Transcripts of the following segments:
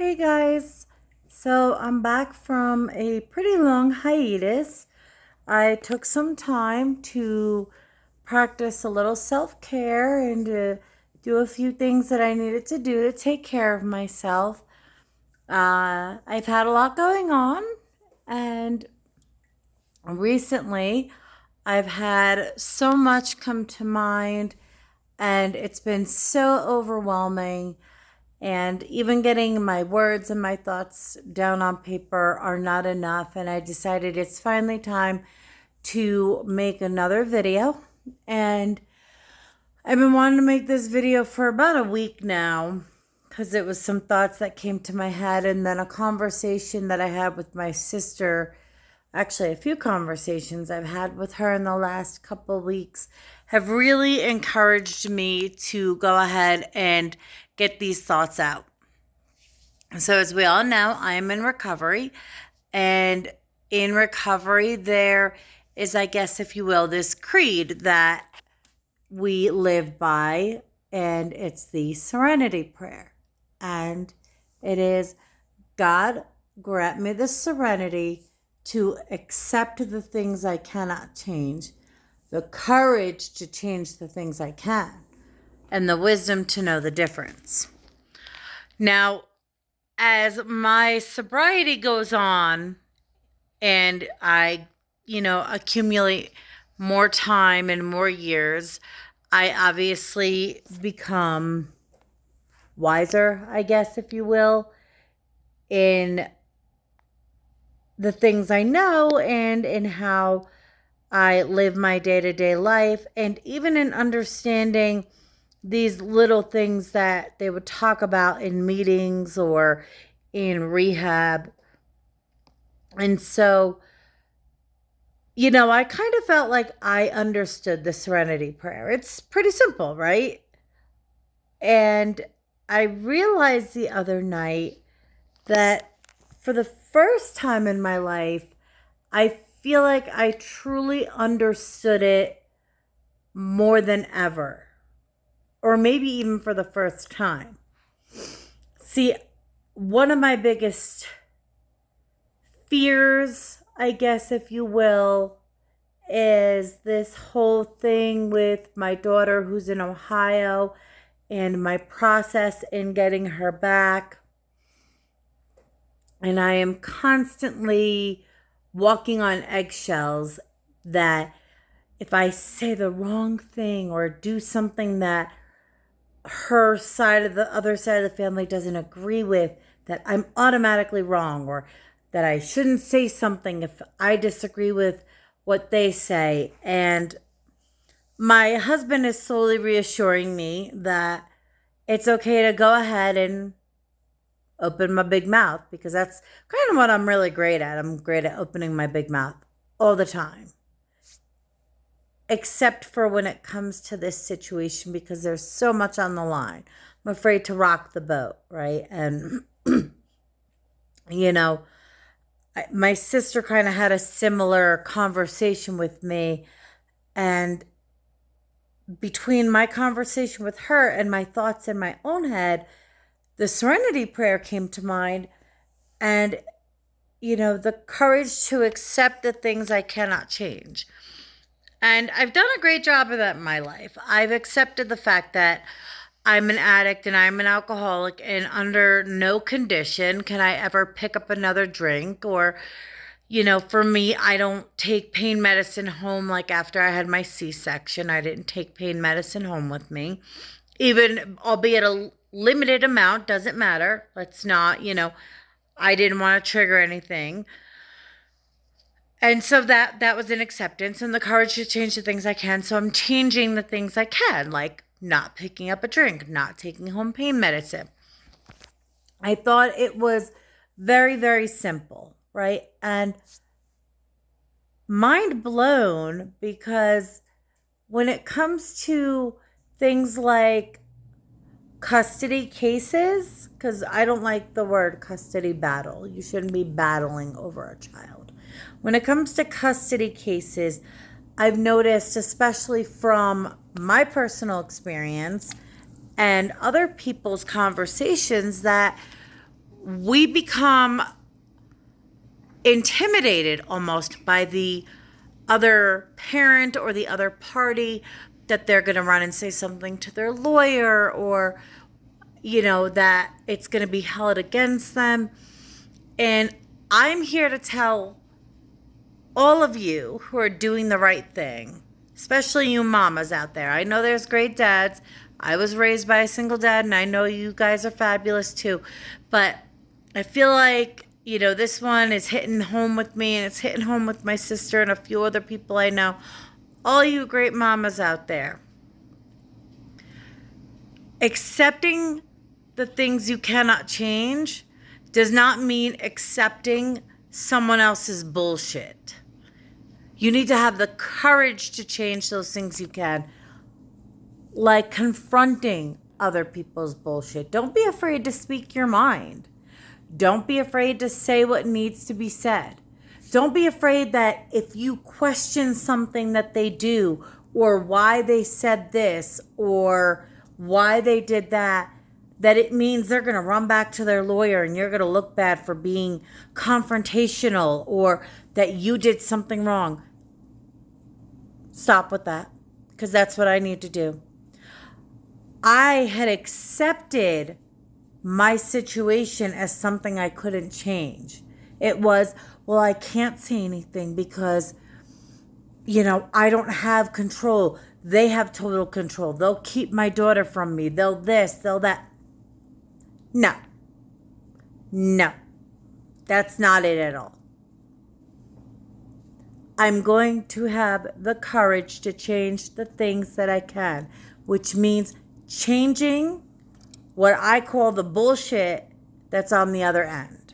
Hey guys, so I'm back from a pretty long hiatus. I took some time to practice a little self care and to do a few things that I needed to do to take care of myself. I've had a lot going on, and recently I've had so much come to mind, and it's been so overwhelming. And even getting my words and my thoughts down on paper are not enough. And I decided it's finally time to make another video. And I've been wanting to make this video for about a week now because it was some thoughts that came to my head and then a conversation that I had with my sister. Actually, a few conversations I've had with her in the last couple of weeks have really encouraged me to go ahead and get these thoughts out. So, as we all know, I am in recovery. And in recovery, there is, I guess, if you will, this creed that we live by, and it's the serenity prayer. And it is, God, grant me the serenity to accept the things I cannot change, the courage to change the things I can, and the wisdom to know the difference. Now, as my sobriety goes on and I, accumulate more time and more years, I obviously become wiser, I guess, if you will, in the things I know and in how I live my day-to-day life, and even in understanding these little things that they would talk about in meetings or in rehab. And so, I kind of felt like I understood the serenity prayer. It's pretty simple, right? And I realized the other night that for the first time in my life, I feel like I truly understood it more than ever, or maybe even for the first time. See, one of my biggest fears, I guess, if you will, is this whole thing with my daughter who's in Ohio and my process in getting her back. And I am constantly walking on eggshells that if I say the wrong thing or do something that her side of the other side of the family doesn't agree with, that I'm automatically wrong, or that I shouldn't say something if I disagree with what they say. And my husband is slowly reassuring me that it's okay to go ahead and open my big mouth, because that's kind of what I'm really great at. I'm great at opening my big mouth all the time, except for when it comes to this situation, because there's so much on the line. I'm afraid to rock the boat, right? And, my sister kind of had a similar conversation with me. And between my conversation with her and my thoughts in my own head, the serenity prayer came to mind. And, the courage to accept the things I cannot change. And I've done a great job of that in my life. I've accepted the fact that I'm an addict and I'm an alcoholic, and under no condition can I ever pick up another drink. Or, for me, I don't take pain medicine home. Like after I had my C-section, I didn't take pain medicine home with me. Even, albeit a limited amount, doesn't matter. Let's not, I didn't want to trigger anything. And so that was an acceptance and the courage to change the things I can. So I'm changing the things I can, like not picking up a drink, not taking home pain medicine. I thought it was very, very simple, right? And mind blown, because when it comes to things like custody cases, because I don't like the word custody battle. You shouldn't be battling over a child. When it comes to custody cases, I've noticed, especially from my personal experience and other people's conversations, that we become intimidated almost by the other parent or the other party, that they're going to run and say something to their lawyer, or that it's going to be held against them. And I'm here to tell all of you who are doing the right thing, especially you mamas out there. I know there's great dads. I was raised by a single dad, and I know you guys are fabulous too. But I feel like, this one is hitting home with me, and it's hitting home with my sister and a few other people I know. All you great mamas out there. Accepting the things you cannot change does not mean accepting someone else's bullshit. You need to have the courage to change those things you can, like confronting other people's bullshit. Don't be afraid to speak your mind. Don't be afraid to say what needs to be said. Don't be afraid that if you question something that they do, or why they said this, or why they did that, that it means they're going to run back to their lawyer and you're going to look bad for being confrontational, or that you did something wrong. Stop with that, because that's what I need to do. I had accepted my situation as something I couldn't change. It was, well, I can't say anything because, I don't have control. They have total control. They'll keep my daughter from me. They'll this, they'll that. No. That's not it at all. I'm going to have the courage to change the things that I can, which means changing what I call the bullshit that's on the other end.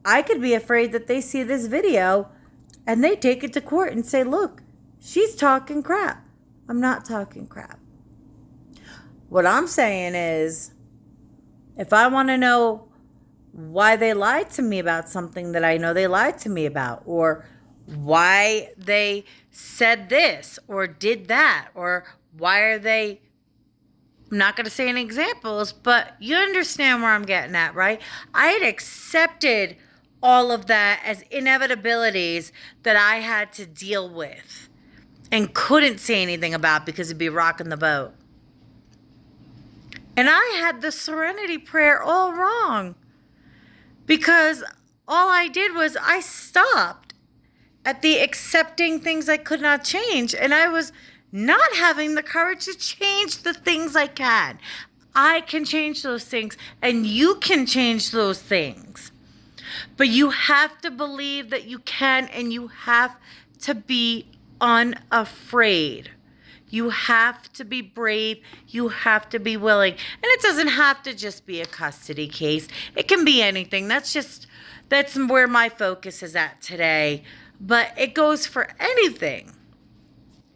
I could be afraid that they see this video and they take it to court and say, look, she's talking crap. I'm not talking crap. What I'm saying is, if I want to know why they lied to me about something that I know they lied to me about, or why they said this or did that, or why are they, I'm not going to say any examples, but you understand where I'm getting at, right? I had accepted all of that as inevitabilities that I had to deal with and couldn't say anything about because it'd be rocking the boat. And I had the serenity prayer all wrong, because all I did was I stopped at the accepting things I could not change, and I was not having the courage to change the things I can. I can change those things, and you can change those things. But you have to believe that you can, and you have to be unafraid. You have to be brave. You have to be willing. And it doesn't have to just be a custody case. It can be anything. That's where my focus is at today. But it goes for anything.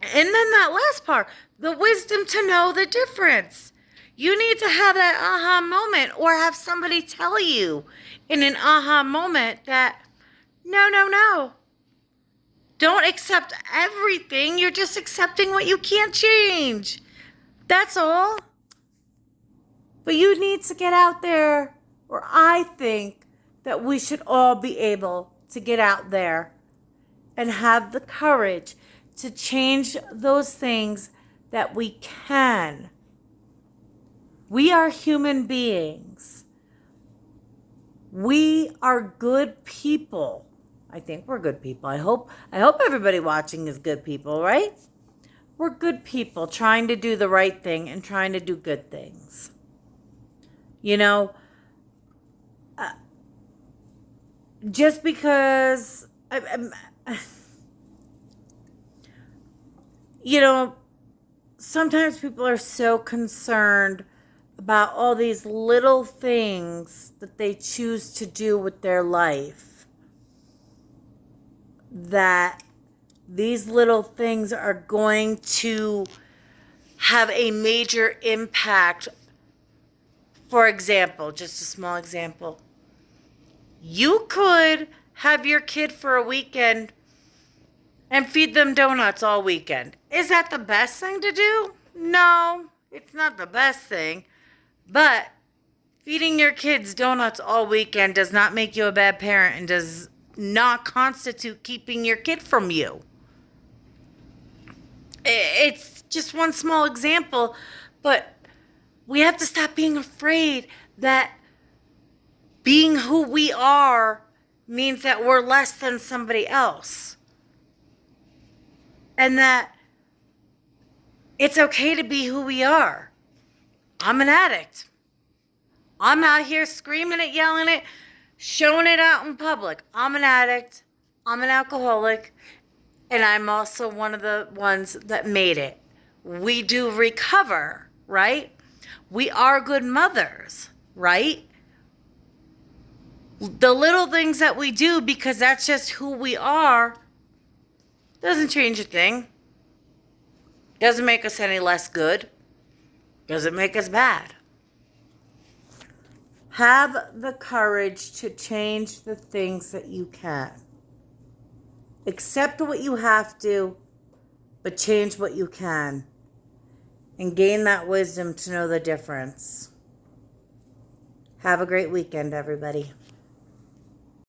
And then that last part, the wisdom to know the difference. You need to have that aha moment, or have somebody tell you in an aha moment that, no. Don't accept everything. You're just accepting what you can't change. That's all. But you need to get out there, or I think that we should all be able to get out there and have the courage to change those things that we can. We are human beings. We are good people. I think we're good people. I hope everybody watching is good people, right? We're good people trying to do the right thing and trying to do good things. Just because sometimes people are so concerned about all these little things that they choose to do with their life, that these little things are going to have a major impact. For example, just a small example. You could have your kid for a weekend and feed them donuts all weekend. Is that the best thing to do? No, it's not the best thing. But Feeding your kids donuts all weekend does not make you a bad parent and does not constitute keeping your kid from you. It's just one small example, but we have to stop being afraid that being who we are means that we're less than somebody else. And that it's okay to be who we are. I'm an addict. I'm out here screaming it, yelling it, showing it out in public. I'm an addict. I'm an alcoholic. And I'm also one of the ones that made it. We do recover, right? We are good mothers, right? The little things that we do, because that's just who we are, doesn't change a thing. Doesn't make us any less good. Doesn't make us bad. Have the courage to change the things that you can. Accept what you have to, but change what you can. And gain that wisdom to know the difference. Have a great weekend, everybody.